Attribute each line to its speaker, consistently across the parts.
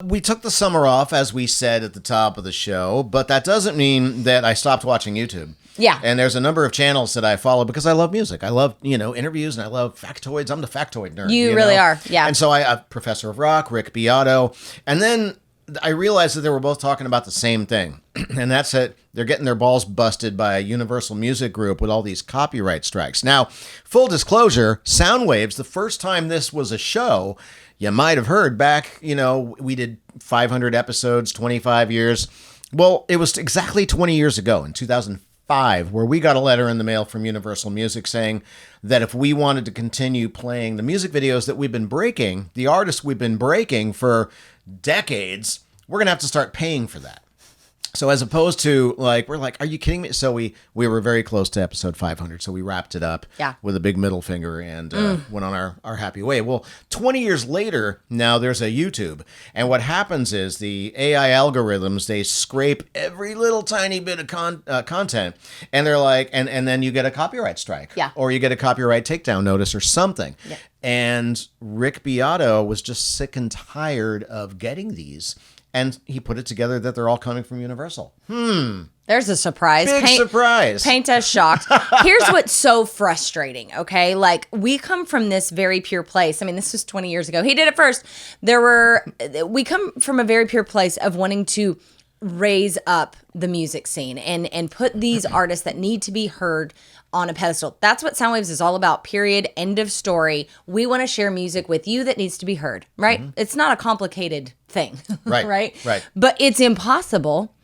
Speaker 1: We took the summer off, as we said at the top of the show, but that doesn't mean that I stopped watching YouTube.
Speaker 2: Yeah.
Speaker 1: And there's a number of channels that I follow because I love music. I love, interviews, and I love factoids. I'm the factoid nerd.
Speaker 2: You really are, yeah.
Speaker 1: And so I Professor of Rock, Rick Beato, and then I realized that they were both talking about the same thing, and that's that they're getting their balls busted by a Universal Music Group with all these copyright strikes. Now, full disclosure, Soundwaves, the first time this was a show, you might have heard back, we did 500 episodes, 25 years. Well, it was exactly 20 years ago in 2005 where we got a letter in the mail from Universal Music saying that if we wanted to continue playing the music videos that we've been breaking, the artists we've been breaking for decades, we're going to have to start paying for that. So as opposed to we're like, are you kidding me? So we were very close to episode 500. So we wrapped it up with a big middle finger and went on our happy way. Well, 20 years later, now there's a YouTube. And what happens is the AI algorithms, they scrape every little tiny bit of content. And they're like, and then you get a copyright strike.
Speaker 2: Yeah.
Speaker 1: Or you get a copyright takedown notice or something.
Speaker 2: Yeah.
Speaker 1: And Rick Beato was just sick and tired of getting these. And he put it together that they're all coming from Universal.
Speaker 2: There's a surprise.
Speaker 1: Big surprise.
Speaker 2: Paint us shocked. Here's what's so frustrating, okay? Like, we come from this very pure place. I mean, this was 20 years ago. He did it first. We come from a very pure place of wanting to raise up the music scene and put these artists that need to be heard on a pedestal. That's what Soundwaves is all about, period, end of story. We want to share music with you that needs to be heard, right? Mm-hmm. It's not a complicated thing,
Speaker 1: right?
Speaker 2: Right. But it's impossible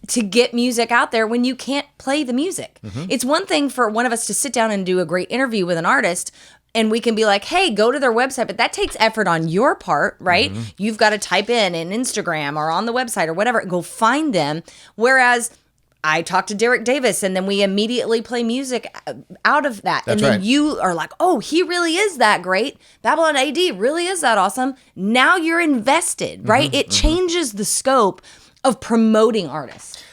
Speaker 2: to get music out there when you can't play the music. Mm-hmm. It's one thing for one of us to sit down and do a great interview with an artist, and we can be like, hey, go to their website. But that takes effort on your part, right? Mm-hmm. You've got to type in Instagram or on the website or whatever, go find them. Whereas I talked to Derek Davis, and then we immediately play music out of that.
Speaker 1: That's
Speaker 2: and then
Speaker 1: right.
Speaker 2: You are like, oh, he really is that great. Babylon AD really is that awesome. Now you're invested, right? It changes the scope of promoting artists.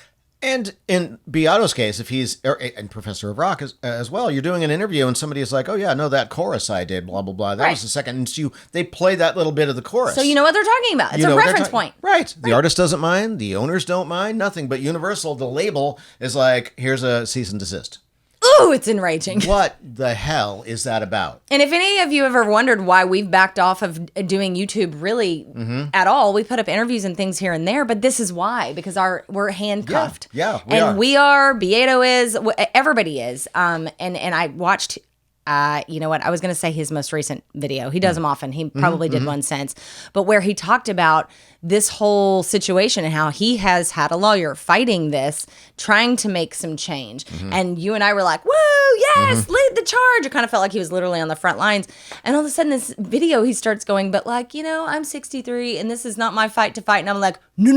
Speaker 1: And in Beato's case, if he's, and Professor of Rock as well, you're doing an interview and somebody is like, oh yeah, no, that chorus I did, blah, blah, blah. That was the second. And so they play that little bit of the chorus.
Speaker 2: So you know what they're talking about. It's a reference point.
Speaker 1: Right. The artist doesn't mind. The owners don't mind. Nothing. But Universal, the label, is like, here's a cease and desist.
Speaker 2: Ooh, it's enraging.
Speaker 1: What the hell is that about?
Speaker 2: And if any of you ever wondered why we've backed off of doing YouTube really at all, we put up interviews and things here and there, but this is why, because we're handcuffed.
Speaker 1: Yeah,
Speaker 2: we are. Beato is. Everybody is. And I watched. You know what? I was going to say his most recent video. He does them often. He probably did one since. But where he talked about this whole situation and how he has had a lawyer fighting this, trying to make some change. And you and I were like, woo, yes, lead the charge. It kind of felt like he was literally on the front lines. And all of a sudden, this video, he starts going, but I'm 63 and this is not my fight to fight. And I'm like, no.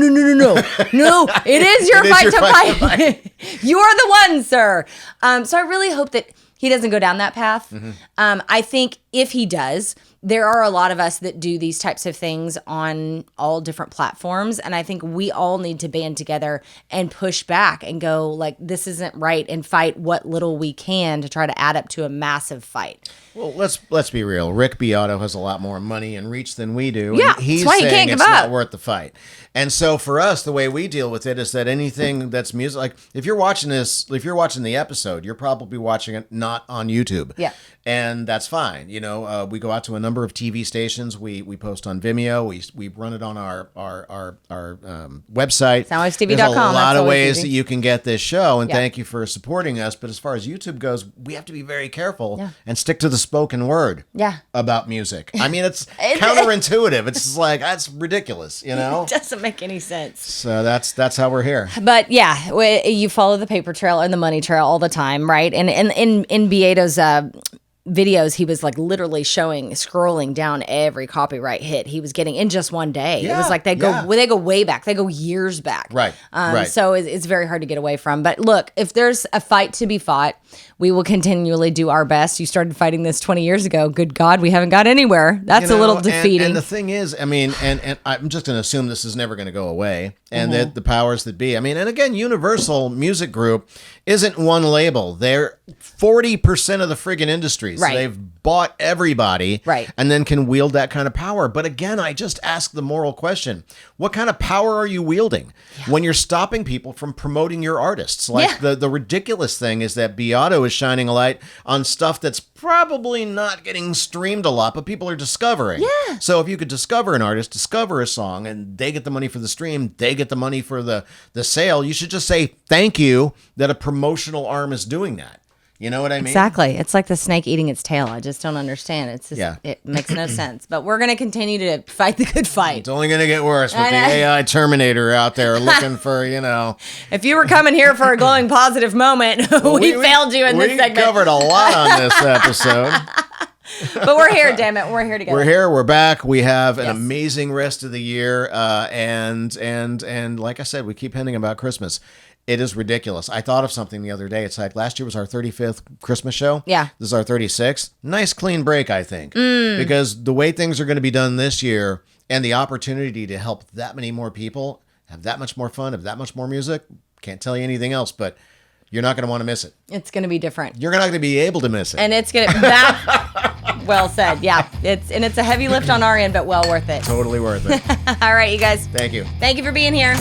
Speaker 2: No, it is your fight to fight. You are the one, sir. So I really hope that he doesn't go down that path. I think if he does, there are a lot of us that do these types of things on all different platforms. And I think we all need to band together and push back and go like, this isn't right, and fight what little we can to try to add up to a massive fight.
Speaker 1: Well, let's be real. Rick Beato has a lot more money and reach than we do.
Speaker 2: Yeah,
Speaker 1: and he's
Speaker 2: that's why he
Speaker 1: saying
Speaker 2: can't give
Speaker 1: it's
Speaker 2: up.
Speaker 1: not worth the fight. And so for us, the way we deal with it is that anything that's music, like if you're watching the episode, you're probably watching it not on YouTube.
Speaker 2: Yeah.
Speaker 1: And that's fine. We go out to a number of TV stations. We post on Vimeo. We run it on our website.
Speaker 2: Soundwavestv.com.
Speaker 1: There's a lot of ways
Speaker 2: easy.
Speaker 1: that you can get this show, and thank you for supporting us. But as far as YouTube goes, we have to be very careful and stick to the spoken word about music. I mean, it's counterintuitive. It's just like, that's ridiculous,
Speaker 2: It doesn't make any sense.
Speaker 1: So that's how we're here.
Speaker 2: But yeah, you follow the paper trail and the money trail all the time, right? And in Beato's videos, he was like literally scrolling down every copyright hit he was getting in just one day. It was like they go way back. They go years back.
Speaker 1: Right.
Speaker 2: So it's very hard to get away from. But look, if there's a fight to be fought, we will continually do our best. You started fighting this 20 years ago. Good God, we haven't got anywhere. That's a little defeating.
Speaker 1: And the thing is, I mean, and I'm just going to assume this is never going to go away. And that the powers that be, I mean, and again, Universal Music Group isn't one label. They're 40% of the friggin' industry. celebrities.
Speaker 2: Right.
Speaker 1: They've bought everybody,
Speaker 2: Right.
Speaker 1: and then can wield that kind of power. But again, I just ask the moral question: what kind of power are you wielding when you're stopping people from promoting your artists? Like the ridiculous thing is that Beato is shining a light on stuff that's probably not getting streamed a lot, but people are discovering.
Speaker 2: Yeah.
Speaker 1: So if you could discover an artist, discover a song, and they get the money for the stream, they get the money for the sale, you should just say thank you that a promotional arm is doing that. You know what I mean?
Speaker 2: Exactly. It's like the snake eating its tail. I just don't understand. It's just, It makes no sense. But we're going to continue to fight the good fight.
Speaker 1: It's only going to get worse with the AI Terminator out there looking for,
Speaker 2: If you were coming here for a glowing positive moment, we failed you in this segment.
Speaker 1: We covered a lot on this episode.
Speaker 2: But we're here, damn it. We're here together.
Speaker 1: We're here. We're back. We have an amazing rest of the year. And like I said, we keep hinting about Christmas. It is ridiculous. I thought of something the other day. It's like last year was our 35th Christmas show.
Speaker 2: Yeah.
Speaker 1: This is our 36th. Nice clean break, I think. Because the way things are going to be done this year and the opportunity to help that many more people have that much more fun, have that much more music, can't tell you anything else, but you're not going to want to miss it.
Speaker 2: It's going to be different.
Speaker 1: You're not going to be able to miss it.
Speaker 2: And it's going to... Well said. Yeah. It's a heavy lift on our end, but well worth it.
Speaker 1: Totally worth it.
Speaker 2: All right, you guys.
Speaker 1: Thank you.
Speaker 2: Thank you for being here.